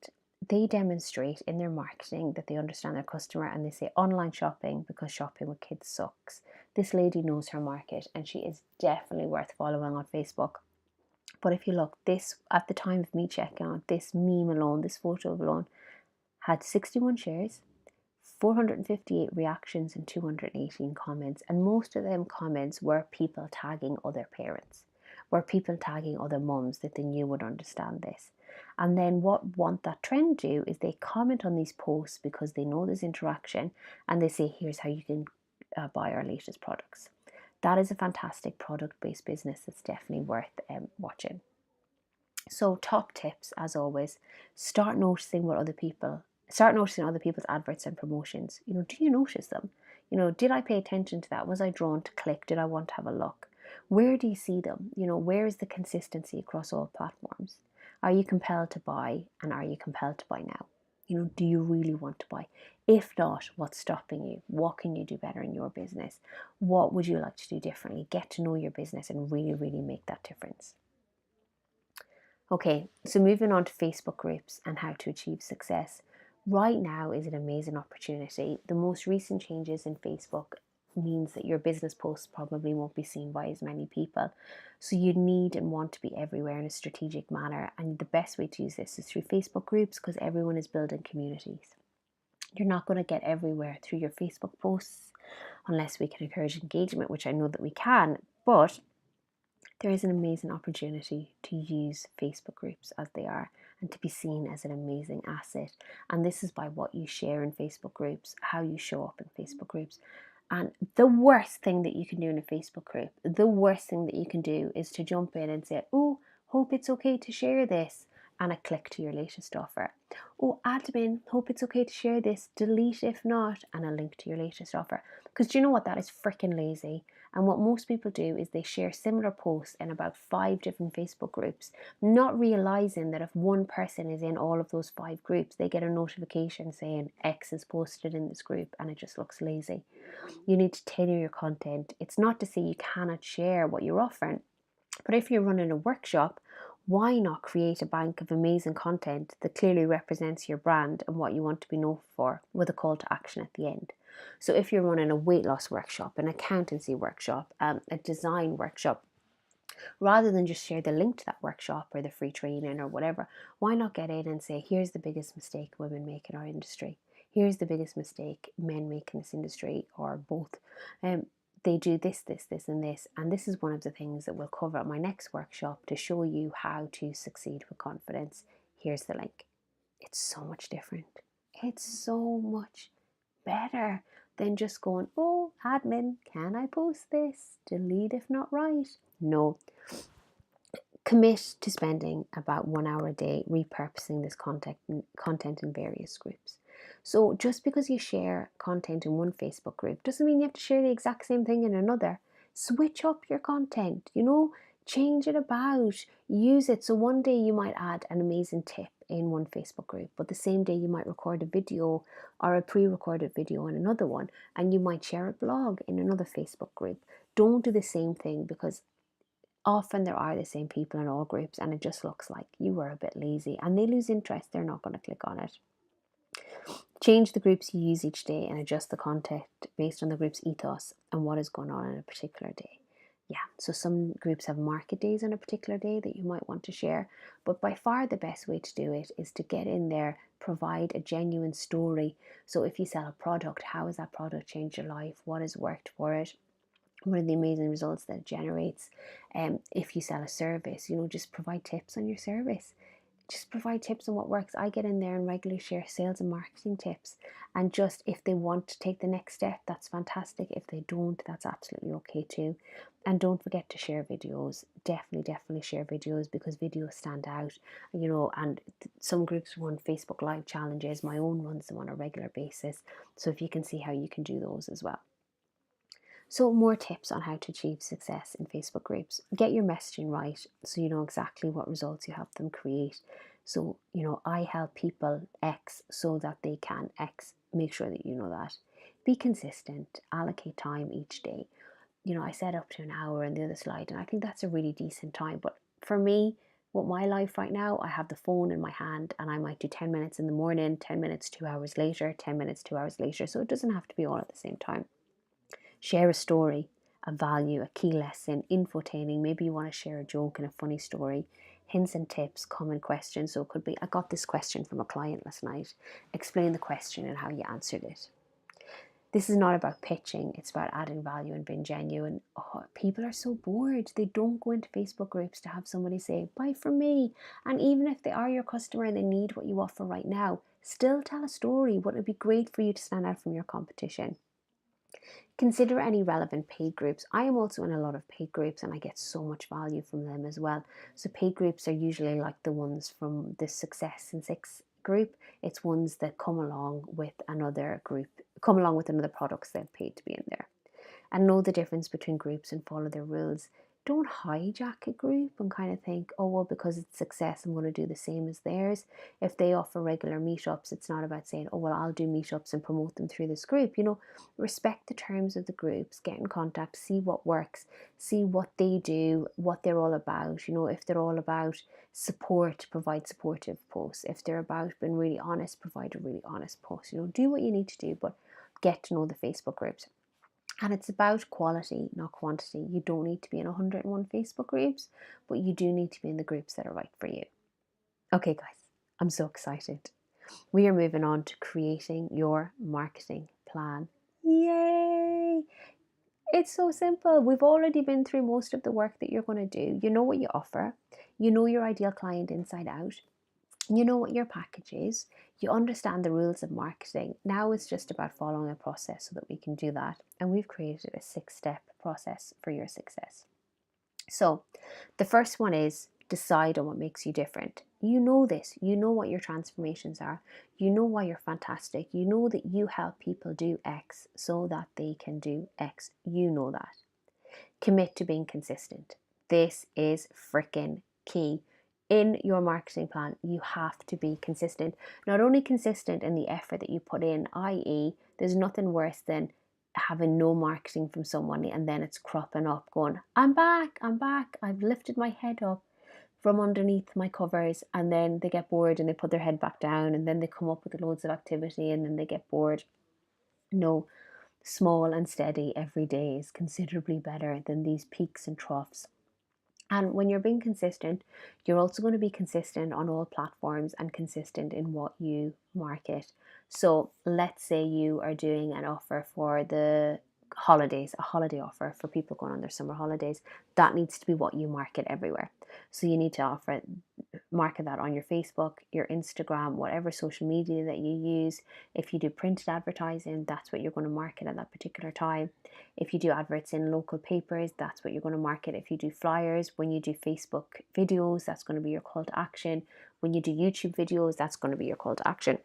They demonstrate in their marketing that they understand their customer, and they say online shopping because shopping with kids sucks. This lady knows her market, and she is definitely worth following on Facebook. But if you look, this, at the time of me checking on, this meme alone, this photo alone, had 61 shares, 458 reactions and 218 comments, and most of them comments were people tagging other parents, were people tagging other mums that they knew would understand this. And then what Want That Trend do is they comment on these posts because they know there's interaction, and they say, here's how you can buy our latest products. That is a fantastic product-based business that's definitely worth watching. So top tips, as always, start noticing other people's adverts and promotions. Do you notice them? Did I pay attention to that? Was I drawn to click? Did I want to have a look? Where do you see them? Where is the consistency across all platforms? Are you compelled to buy, and are you compelled to buy now? Do you really want to buy? If not, what's stopping you? What can you do better in your business? What would you like to do differently? Get to know your business and really, really make that difference. Okay, so moving on to Facebook groups and how to achieve success. Right now is an amazing opportunity. The most recent changes in Facebook means that your business posts probably won't be seen by as many people. So you need and want to be everywhere in a strategic manner. And the best way to use this is through Facebook groups, because everyone is building communities. You're not going to get everywhere through your Facebook posts unless we can encourage engagement, which I know that we can. But There is an amazing opportunity to use Facebook groups as they are and to be seen as an amazing asset. And this is by what you share in Facebook groups, how you show up in Facebook groups. And the worst thing that you can do in a Facebook group, the worst thing that you can do is to jump in and say, oh, hope it's okay to share this, and a click to your latest offer. Oh, admin, hope it's okay to share this, delete if not, and a link to your latest offer. Because do you know what? That is freaking lazy. And what most people do is they share similar posts in about 5 different Facebook groups, not realizing that if one person is in all of those 5 groups, they get a notification saying X is posted in this group, and it just looks lazy. You need to tailor your content. It's not to say you cannot share what you're offering, but if you're running a workshop, why not create a bank of amazing content that clearly represents your brand and what you want to be known for, with a call to action at the end? So if you're running a weight loss workshop, an accountancy workshop, a design workshop, rather than just share the link to that workshop or the free training or whatever, why not get in and say, here's the biggest mistake women make in our industry. Here's the biggest mistake men make in this industry, or both. They do this, this, this, and this. And this is one of the things that we'll cover at my next workshop to show you how to succeed with confidence. Here's the link. It's so much different. It's so much better than just going, oh, admin, can I post this? Delete if not right. No. Commit to spending about 1 hour a day repurposing this content in various groups. So just because you share content in one Facebook group doesn't mean you have to share the exact same thing in another. Switch up your content, change it about, use it. So one day you might add an amazing tip in one Facebook group, but the same day you might record a video or a pre-recorded video in another one, and you might share a blog in another Facebook group. Don't do the same thing, because often there are the same people in all groups and it just looks like you were a bit lazy and they lose interest. They're not going to click on it. Change the groups you use each day and adjust the content based on the group's ethos and what is going on a particular day. Yeah, so some groups have market days on a particular day that you might want to share, but by far the best way to do it is to get in there, provide a genuine story. So if you sell a product, how has that product changed your life? What has worked for it? What are the amazing results that it generates? If you sell a service, just provide tips on your service. Just provide tips on what works. I get in there and regularly share sales and marketing tips. And just if they want to take the next step, that's fantastic. If they don't, that's absolutely okay too. And don't forget to share videos. Definitely share videos, because videos stand out. And some groups run Facebook Live challenges. My own runs them on a regular basis. So if you can see how you can do those as well. So more tips on how to achieve success in Facebook groups. Get your messaging right so you know exactly what results you help them create. So, I help people X so that they can X. Make sure that you know that. Be consistent. Allocate time each day. I said up to an hour in the other slide, and I think that's a really decent time. But for me, with my life right now, I have the phone in my hand and I might do 10 minutes in the morning, 10 minutes 2 hours later, 10 minutes 2 hours later. So it doesn't have to be all at the same time. Share a story, a value, a key lesson, infotaining. Maybe you want to share a joke and a funny story, hints and tips, common questions. So it could be, I got this question from a client last night. Explain the question and how you answered it. This is not about pitching, it's about adding value and being genuine. People are so bored. They don't go into Facebook groups to have somebody say, buy from me. And even if they are your customer and they need what you offer right now, still tell a story. What would be great for you to stand out from your competition. Consider any relevant paid groups. I am also in a lot of paid groups and I get so much value from them as well. So paid groups are usually like the ones from the Success in 6 group. It's ones that come along with another group, come along with another products they've paid to be in there. And know the difference between groups and follow their rules. Don't hijack a group and kind of think, oh, well, because it's Success, I'm going to do the same as theirs. If they offer regular meetups, it's not about saying, oh, well, I'll do meetups and promote them through this group. Respect the terms of the groups, get in contact, see what works, see what they do, what they're all about. If they're all about support, provide supportive posts. If they're about being really honest, provide a really honest post. Do what you need to do, but get to know the Facebook groups. And it's about quality, not quantity. You don't need to be in 101 Facebook groups, but you do need to be in the groups that are right for you. Okay, guys, I'm so excited. We are moving on to creating your marketing plan. Yay! It's so simple. We've already been through most of the work that you're going to do. You know what you offer, you know your ideal client inside out, you know what your package is, you understand the rules of marketing. Now it's just about following a process so that we can do that. And we've created a 6-step process for your success. So, the first one is decide on what makes you different. You know this, you know what your transformations are, you know why you're fantastic, you know that you help people do X so that they can do X. You know that. Commit to being consistent. This is freaking key. In your marketing plan, you have to be consistent. Not only consistent in the effort that you put in, i.e., there's nothing worse than having no marketing from someone and then it's cropping up going, I'm back, I've lifted my head up from underneath my covers, and then they get bored and they put their head back down, and then they come up with loads of activity and then they get bored. No, small and steady every day is considerably better than these peaks and troughs. And when you're being consistent, you're also going to be consistent on all platforms and consistent in what you market. So let's say you are doing an offer for the holidays, a holiday offer for people going on their summer holidays. That needs to be what you market everywhere. So you need to market that on your Facebook, your Instagram, whatever social media that you use. If you do printed advertising, that's what you're going to market at that particular time. If you do adverts in local papers, that's what you're going to market. If you do flyers, when you do Facebook videos, that's going to be your call to action. When you do YouTube videos, that's going to be your call to action.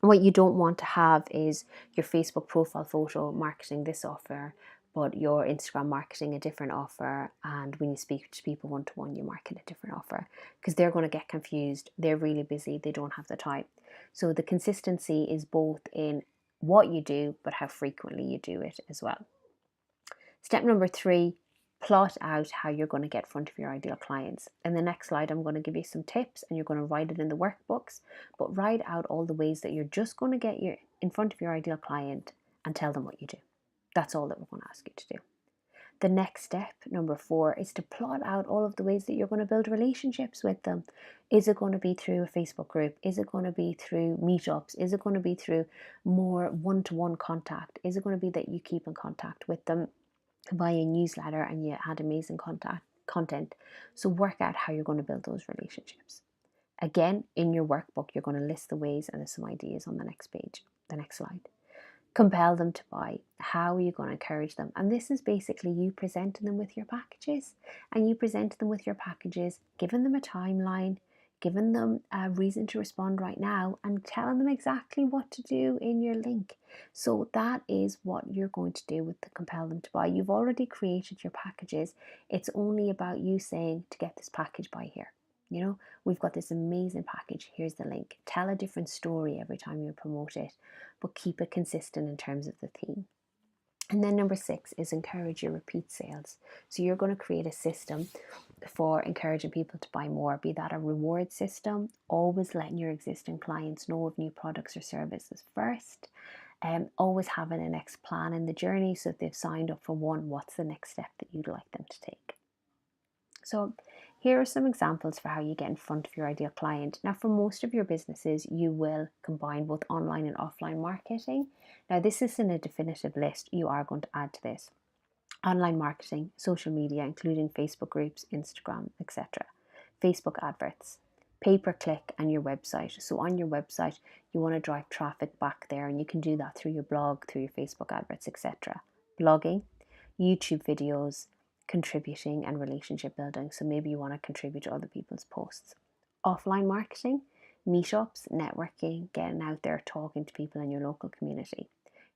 What you don't want to have is your Facebook profile photo marketing this offer, but your Instagram marketing a different offer, and when you speak to people one-to-one, you market a different offer, because they're going to get confused. They're really busy, they don't have the time. So the consistency is both in what you do, but how frequently you do it as well. Step number 3, plot out how you're going to get in front of your ideal clients. In the next slide, I'm going to give you some tips and you're going to write it in the workbooks, but write out all the ways that you're just going to get in front of your ideal client and tell them what you do. That's all that we're going to ask you to do. The next step, number 4, is to plot out all of the ways that you're going to build relationships with them. Is it going to be through a Facebook group? Is it going to be through meetups? Is it going to be through more one-to-one contact? Is it going to be that you keep in contact with them via a newsletter and you had amazing content? So work out how you're going to build those relationships. Again, in your workbook, you're going to list the ways, and there's some ideas on the next page, the next slide. Compel them to buy. How are you going to encourage them? And this is basically you presenting them with your packages, and you present them with your packages, giving them a timeline, giving them a reason to respond right now, and telling them exactly what to do in your link. So that is what you're going to do with the compel them to buy. You've already created your packages. It's only about you saying, to get this package, buy here. You know, we've got this amazing package. Here's the link. Tell a different story every time you promote it, but keep it consistent in terms of the theme. And then number 6 is encourage your repeat sales. So you're going to create a system for encouraging people to buy more, be that a reward system, always letting your existing clients know of new products or services first, always having a next plan in the journey. So if they've signed up for one, what's the next step that you'd like them to take? So here are some examples for how you get in front of your ideal client. Now, for most of your businesses, you will combine both online and offline marketing. Now, this isn't a definitive list. You are going to add to this. Online marketing, social media, including Facebook groups, Instagram, etc. Facebook adverts, pay-per-click, and your website. So on your website, you want to drive traffic back there, and you can do that through your blog, through your Facebook adverts, etc. Blogging, YouTube videos, contributing, and relationship building. So maybe you want to contribute to other people's posts. Offline marketing, meetups, networking, getting out there, talking to people in your local community.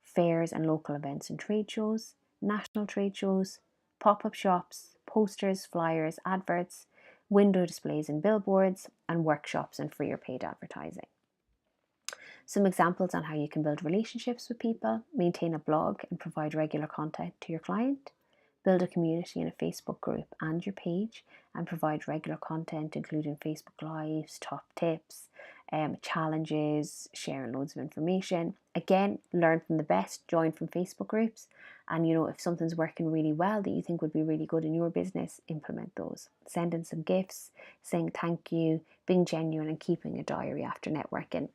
Fairs and local events and trade shows, national trade shows, pop-up shops, posters, flyers, adverts, window displays and billboards, and workshops and free or paid advertising. Some examples on how you can build relationships with people: maintain a blog and provide regular content to your client, build a community in a Facebook group and your page and provide regular content including Facebook Lives, top tips, challenges, sharing loads of information. Again, learn from the best, join from Facebook groups, and if something's working really well that you think would be really good in your business, implement those. Send in some gifts, saying thank you, being genuine, and keeping a diary after networking.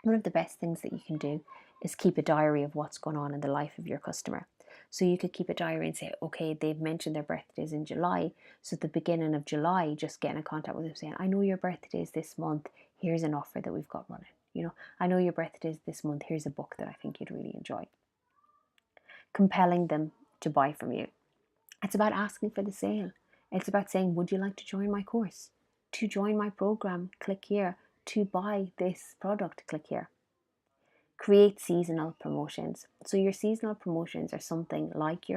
One of the best things that you can do is keep a diary of what's going on in the life of your customer. So you could keep a diary and say, okay, they've mentioned their birthdays in July. So at the beginning of July, just getting in contact with them saying, I know your birthday is this month. Here's an offer that we've got running. I know your birthday is this month. Here's a book that I think you'd really enjoy. Compelling them to buy from you. It's about asking for the sale. It's about saying, would you like to join my course? To join my program, click here. To buy this product, click here. Create seasonal promotions. So your seasonal promotions are something like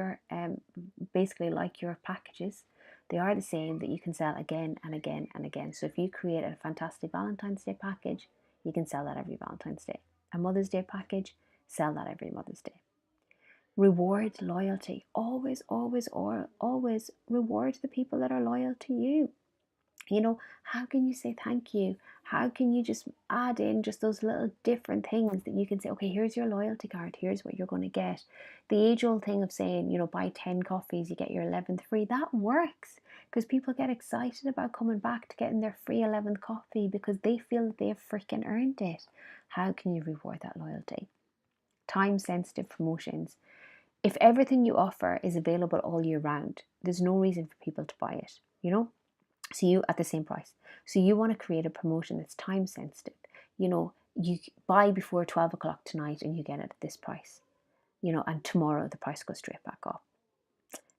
basically like your packages. They are the same that you can sell again and again and again. So if you create a fantastic Valentine's Day package, you can sell that every Valentine's Day. A Mother's Day package, sell that every Mother's Day. Reward loyalty. Always, always, always reward the people that are loyal to you. How can you say thank you? How can you just add in just those little different things that you can say, okay, here's your loyalty card, here's what you're going to get. The age-old thing of saying, buy 10 coffees, you get your 11th free, that works because people get excited about coming back to getting their free 11th coffee because they feel that they've freaking earned it. How can you reward that loyalty? Time-sensitive promotions. If everything you offer is available all year round, there's no reason for people to buy it, So you at the same price. So you want to create a promotion that's time sensitive. You buy before 12 o'clock tonight and you get it at this price. And tomorrow the price goes straight back up.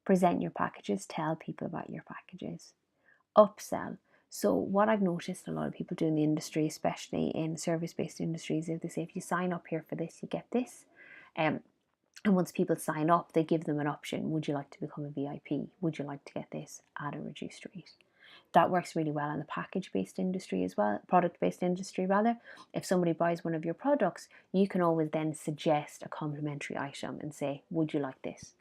Present your packages, tell people about your packages. Upsell. So what I've noticed a lot of people do in the industry, especially in service-based industries, is they say if you sign up here for this, you get this. And once people sign up, they give them an option. Would you like to become a VIP? Would you like to get this at a reduced rate? That works really well in the package-based industry as well, product-based industry rather. If somebody buys one of your products, you can always then suggest a complimentary item and say, would you like this?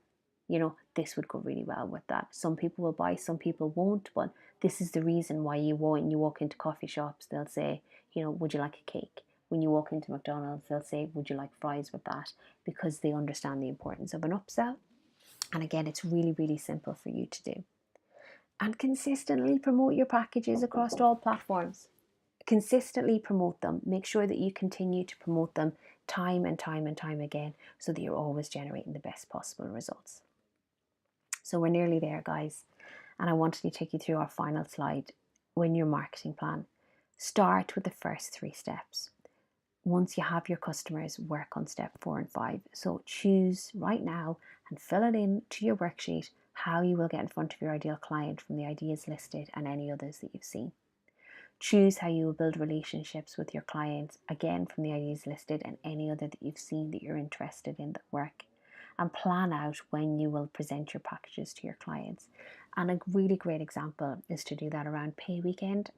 This would go really well with that. Some people will buy, some people won't, but this is the reason why you walk into coffee shops, they'll say, would you like a cake? When you walk into McDonald's, they'll say, would you like fries with that? Because they understand the importance of an upsell. And again, it's really, really simple for you to do. And consistently promote your packages across all platforms. Consistently promote them. Make sure that you continue to promote them time and time and time again so that you're always generating the best possible results. So we're nearly there, guys. And I wanted to take you through our final slide. When your marketing plan, start with the first 3 steps. Once you have your customers, work on step 4 and 5. So choose right now and fill it in to your worksheet how you will get in front of your ideal client from the ideas listed and any others that you've seen. Choose how you will build relationships with your clients, again from the ideas listed and any other that you've seen that you're interested in that work. And plan out when you will present your packages to your clients. And a really great example is to do that around pay weekend.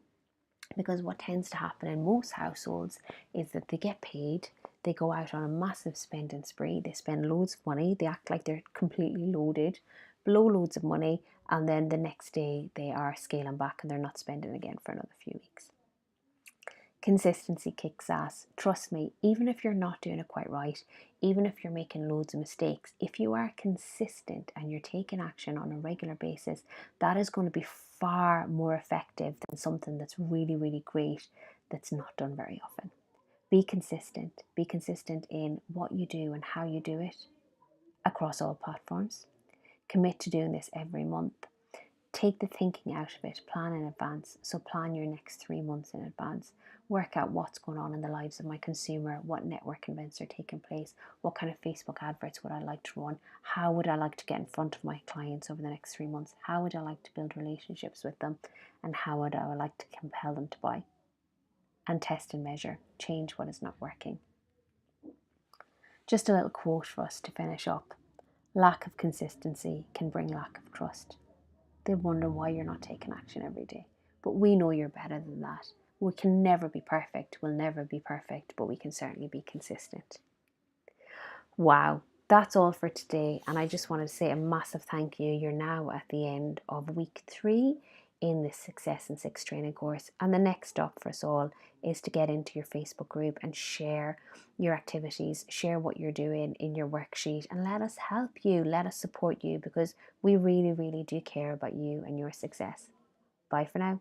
Because what tends to happen in most households is that they get paid, they go out on a massive spending spree, they spend loads of money, they act like they're completely loaded, blow loads of money, and then the next day they are scaling back and they're not spending again for another few weeks. Consistency kicks ass. Trust me, even if you're not doing it quite right, even if you're making loads of mistakes, if you are consistent and you're taking action on a regular basis, that is going to be far more effective than something that's really, really great that's not done very often. Be consistent. Be consistent in what you do and how you do it across all platforms. Commit to doing this every month. Take the thinking out of it, plan in advance. So plan your next 3 months in advance. Work out what's going on in the lives of my consumer, what network events are taking place, what kind of Facebook adverts would I like to run, how would I like to get in front of my clients over the next 3 months, how would I like to build relationships with them, and how would I like to compel them to buy. And test and measure, change what is not working. Just a little quote for us to finish up. Lack of consistency can bring lack of trust. They wonder why you're not taking action every day. But we know you're better than that. We can never be perfect. We'll never be perfect, but we can certainly be consistent. Wow, that's all for today. And I just wanted to say a massive thank you. You're now at the end of week 3 in this Success in 6 training course. And the next stop for us all is to get into your Facebook group and share your activities, share what you're doing in your worksheet, and let us help you, let us support you, because we really, really do care about you and your success. Bye for now.